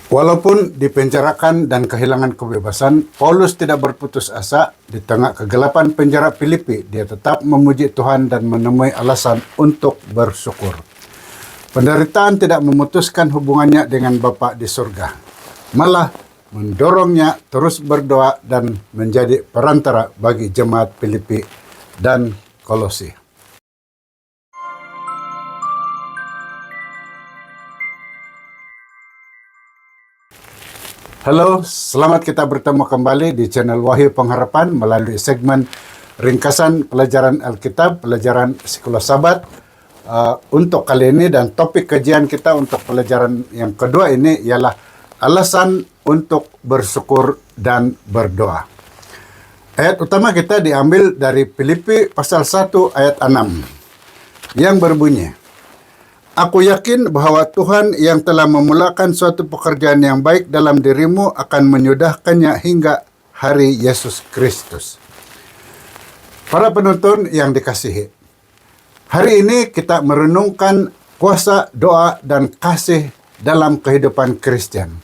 Walaupun dipenjarakan dan kehilangan kebebasan, Paulus tidak berputus asa. Di tengah kegelapan penjara Filipi, dia tetap memuji Tuhan dan menemui alasan untuk bersyukur. Penderitaan tidak memutuskan hubungannya dengan Bapa di surga, malah mendorongnya terus berdoa dan menjadi perantara bagi jemaat Filipi dan Kolosi. Halo, selamat kita bertemu kembali di channel Wahyu Pengharapan melalui segmen ringkasan pelajaran Alkitab, pelajaran Sekolah Sabat. Untuk kali ini dan topik kajian kita untuk pelajaran yang kedua ini ialah alasan untuk bersyukur dan berdoa. Ayat utama kita diambil dari Filipi pasal 1 ayat 6 yang berbunyi, "Aku yakin bahwa Tuhan yang telah memulakan suatu pekerjaan yang baik dalam dirimu akan menyudahkannya hingga hari Yesus Kristus." Para penonton yang dikasihi, hari ini kita merenungkan kuasa doa dan kasih dalam kehidupan Kristen.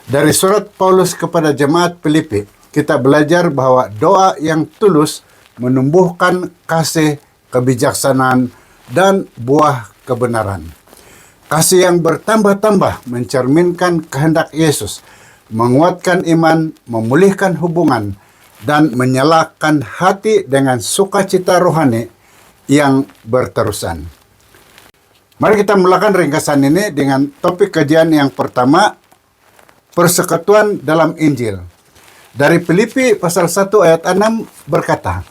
Dari surat Paulus kepada jemaat Filipi, kita belajar bahwa doa yang tulus menumbuhkan kasih, kebijaksanaan, dan buah kebenaran. Kasih yang bertambah-tambah mencerminkan kehendak Yesus, menguatkan iman, memulihkan hubungan, dan menyalakan hati dengan sukacita rohani yang berterusan. Mari kita mulakan ringkasan ini dengan topik kajian yang pertama, persekutuan dalam Injil. Dari Filipi pasal 1 ayat 6 berkata,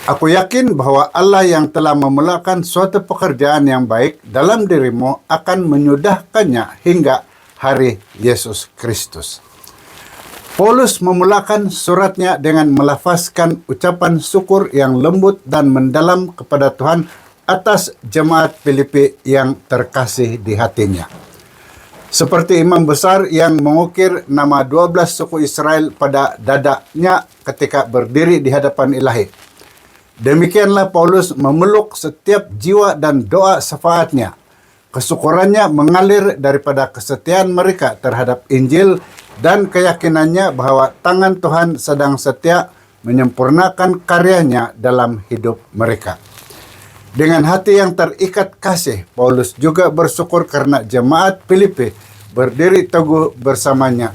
"Aku yakin bahwa Allah yang telah memulakan suatu pekerjaan yang baik dalam dirimu akan menyudahkannya hingga hari Yesus Kristus." Paulus memulakan suratnya dengan melafazkan ucapan syukur yang lembut dan mendalam kepada Tuhan atas jemaat Filipi yang terkasih di hatinya. Seperti imam besar yang mengukir nama 12 suku Israel pada dadanya ketika berdiri di hadapan Ilahi. Demikianlah Paulus memeluk setiap jiwa dan doa syafaatnya. Kesyukurannya mengalir daripada kesetiaan mereka terhadap Injil dan keyakinannya bahwa tangan Tuhan sedang setia menyempurnakan karyanya dalam hidup mereka. Dengan hati yang terikat kasih, Paulus juga bersyukur karena jemaat Filipi berdiri teguh bersamanya,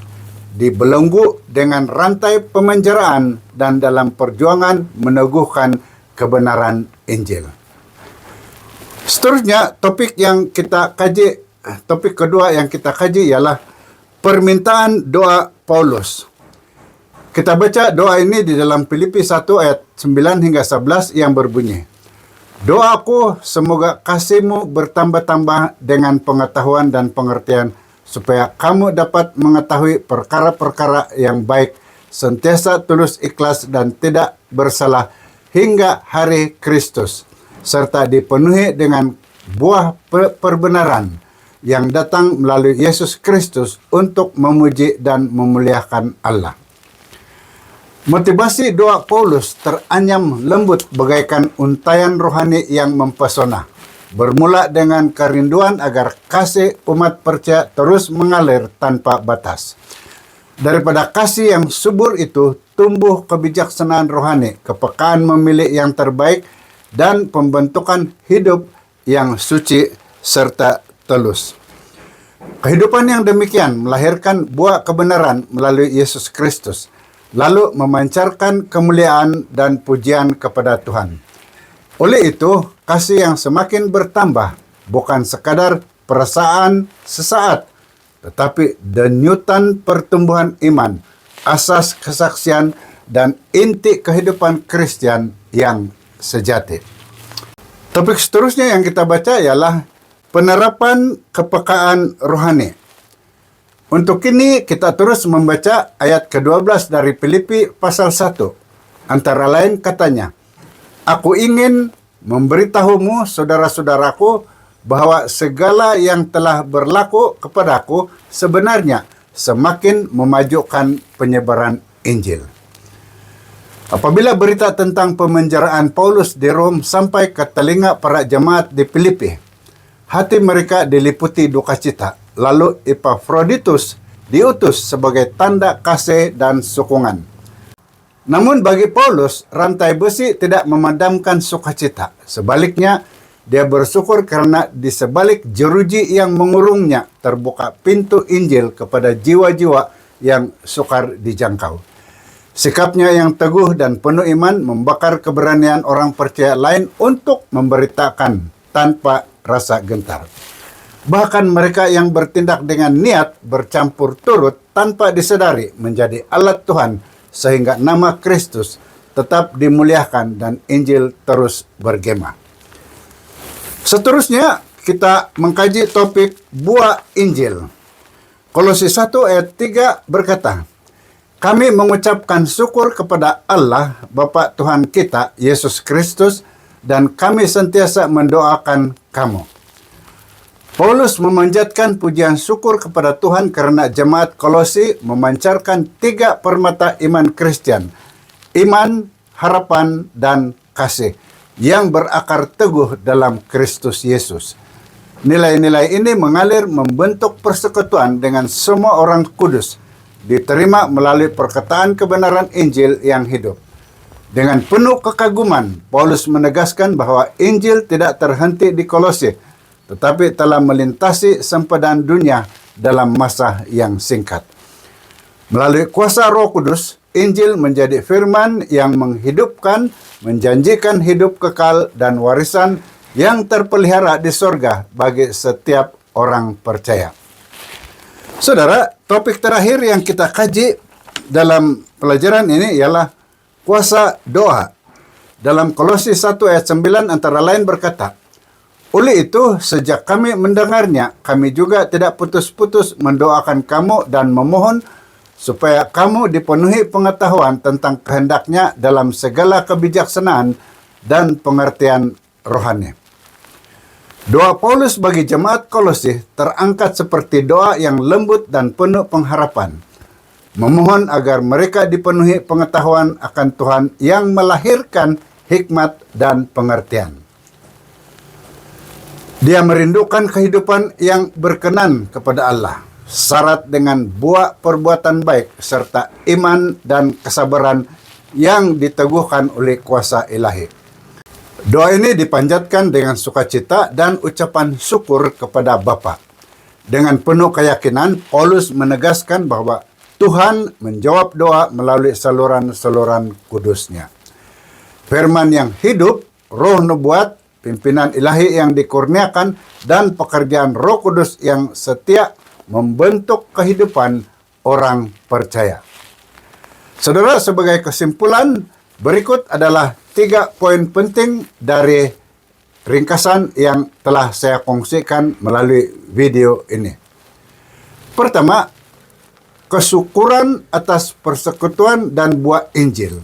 dibelenggu dengan rantai pemenjaraan dan dalam perjuangan meneguhkan kebenaran Injil. Seterusnya, topik kedua yang kita kaji ialah permintaan doa Paulus. Kita baca doa ini di dalam Filipi 1 ayat 9 hingga 11 yang berbunyi, "Doaku semoga kasihmu bertambah-tambah dengan pengetahuan dan pengertian, supaya kamu dapat mengetahui perkara-perkara yang baik, sentiasa tulus ikhlas dan tidak bersalah hingga hari Kristus, serta dipenuhi dengan buah perbenaran yang datang melalui Yesus Kristus untuk memuji dan memuliakan Allah." Motivasi doa Paulus teranyam lembut bagaikan untayan rohani yang mempesona. Bermula dengan kerinduan agar kasih umat percaya terus mengalir tanpa batas. Daripada kasih yang subur itu tumbuh kebijaksanaan rohani, kepekaan memilih yang terbaik, dan pembentukan hidup yang suci serta tulus. Kehidupan yang demikian melahirkan buah kebenaran melalui Yesus Kristus, lalu memancarkan kemuliaan dan pujian kepada Tuhan. Oleh itu, kasih yang semakin bertambah bukan sekadar perasaan sesaat, tetapi denyutan pertumbuhan iman, asas kesaksian, dan inti kehidupan Kristen yang sejati. Topik seterusnya yang kita baca ialah penerapan kepekaan rohani. Untuk ini kita terus membaca ayat ke-12 dari Filipi pasal 1. Antara lain katanya, "Aku ingin memberitahumu, saudara-saudaraku, bahwa segala yang telah berlaku kepadaku sebenarnya semakin memajukan penyebaran Injil." Apabila berita tentang pemenjaraan Paulus di Rom sampai ke telinga para jemaat di Filipi, hati mereka diliputi duka cita. Lalu Epafroditus diutus sebagai tanda kasih dan sokongan. Namun bagi Paulus, rantai besi tidak memadamkan sukacita. Sebaliknya, dia bersyukur karena di sebalik jeruji yang mengurungnya terbuka pintu Injil kepada jiwa-jiwa yang sukar dijangkau. Sikapnya yang teguh dan penuh iman membakar keberanian orang percaya lain untuk memberitakan tanpa rasa gentar. Bahkan mereka yang bertindak dengan niat bercampur turut tanpa disadari menjadi alat Tuhan sehingga nama Kristus tetap dimuliakan dan Injil terus bergema. Seterusnya kita mengkaji topik buah Injil. Kolose 1 ayat 3 berkata, "Kami mengucapkan syukur kepada Allah Bapa Tuhan kita, Yesus Kristus, dan kami sentiasa mendoakan kamu." Paulus memanjatkan pujian syukur kepada Tuhan karena jemaat Kolose memancarkan 3 permata iman Kristen: iman, harapan, dan kasih yang berakar teguh dalam Kristus Yesus. Nilai-nilai ini mengalir membentuk persekutuan dengan semua orang kudus, diterima melalui perkataan kebenaran Injil yang hidup. Dengan penuh kekaguman, Paulus menegaskan bahwa Injil tidak terhenti di Kolose, tetapi telah melintasi sempadan dunia dalam masa yang singkat. Melalui kuasa Roh Kudus, Injil menjadi firman yang menghidupkan, menjanjikan hidup kekal dan warisan yang terpelihara di sorga bagi setiap orang percaya. Saudara, topik terakhir yang kita kaji dalam pelajaran ini ialah kuasa doa. Dalam Kolose 1 ayat 9 antara lain berkata, "Oleh itu, sejak kami mendengarnya, kami juga tidak putus-putus mendoakan kamu dan memohon supaya kamu dipenuhi pengetahuan tentang kehendaknya dalam segala kebijaksanaan dan pengertian rohani." Doa Paulus bagi jemaat Kolose terangkat seperti doa yang lembut dan penuh pengharapan, memohon agar mereka dipenuhi pengetahuan akan Tuhan yang melahirkan hikmat dan pengertian. Dia merindukan kehidupan yang berkenan kepada Allah, syarat dengan buah perbuatan baik serta iman dan kesabaran yang diteguhkan oleh kuasa ilahi. Doa ini dipanjatkan dengan sukacita dan ucapan syukur kepada Bapa. Dengan penuh keyakinan, Paulus menegaskan bahwa Tuhan menjawab doa melalui saluran-saluran kudusnya. Firman yang hidup, roh nubuat, pimpinan ilahi yang dikurniakan, dan pekerjaan Roh Kudus yang setia membentuk kehidupan orang percaya. Saudara, sebagai kesimpulan, berikut adalah 3 poin penting dari ringkasan yang telah saya kongsikan melalui video ini. Pertama, kesyukuran atas persekutuan dan buah Injil.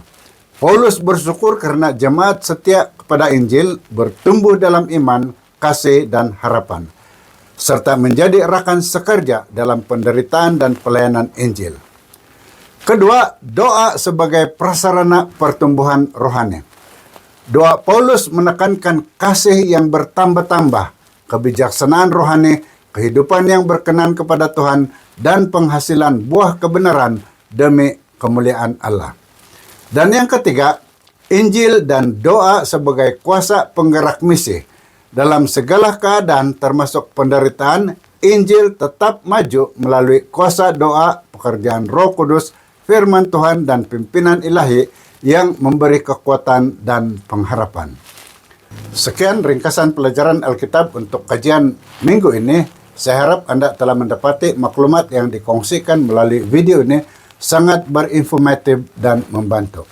Paulus bersyukur karena jemaat setia kepada Injil bertumbuh dalam iman, kasih, dan harapan, serta menjadi rakan sekerja dalam penderitaan dan pelayanan Injil. Kedua, doa sebagai prasarana pertumbuhan rohani. Doa Paulus menekankan kasih yang bertambah-tambah, kebijaksanaan rohani, kehidupan yang berkenan kepada Tuhan, dan penghasilan buah kebenaran demi kemuliaan Allah. Dan yang ketiga, Injil dan doa sebagai kuasa penggerak misi. Dalam segala keadaan termasuk penderitaan, Injil tetap maju melalui kuasa doa, pekerjaan Roh Kudus, firman Tuhan, dan pimpinan ilahi yang memberi kekuatan dan pengharapan. Sekian ringkasan pelajaran Alkitab untuk kajian minggu ini. Saya harap Anda telah mendapati maklumat yang dikongsikan melalui video ini sangat berinformatif dan membantu.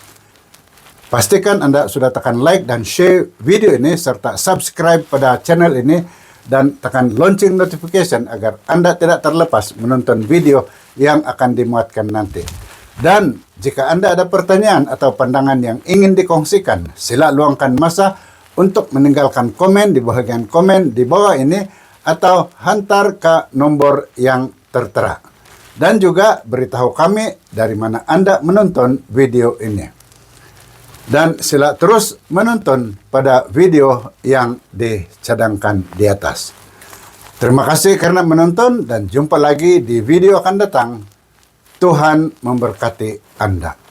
Pastikan Anda sudah tekan like dan share video ini serta subscribe pada channel ini dan tekan lonceng notification agar Anda tidak terlepas menonton video yang akan dimuatkan nanti. Dan jika Anda ada pertanyaan atau pandangan yang ingin dikongsikan, sila luangkan masa untuk meninggalkan komen di bagian komen di bawah ini atau hantar ke nomor yang tertera. Dan juga beritahu kami dari mana Anda menonton video ini. Dan sila terus menonton pada video yang dicadangkan di atas. Terima kasih karena menonton dan jumpa lagi di video akan datang. Tuhan memberkati Anda.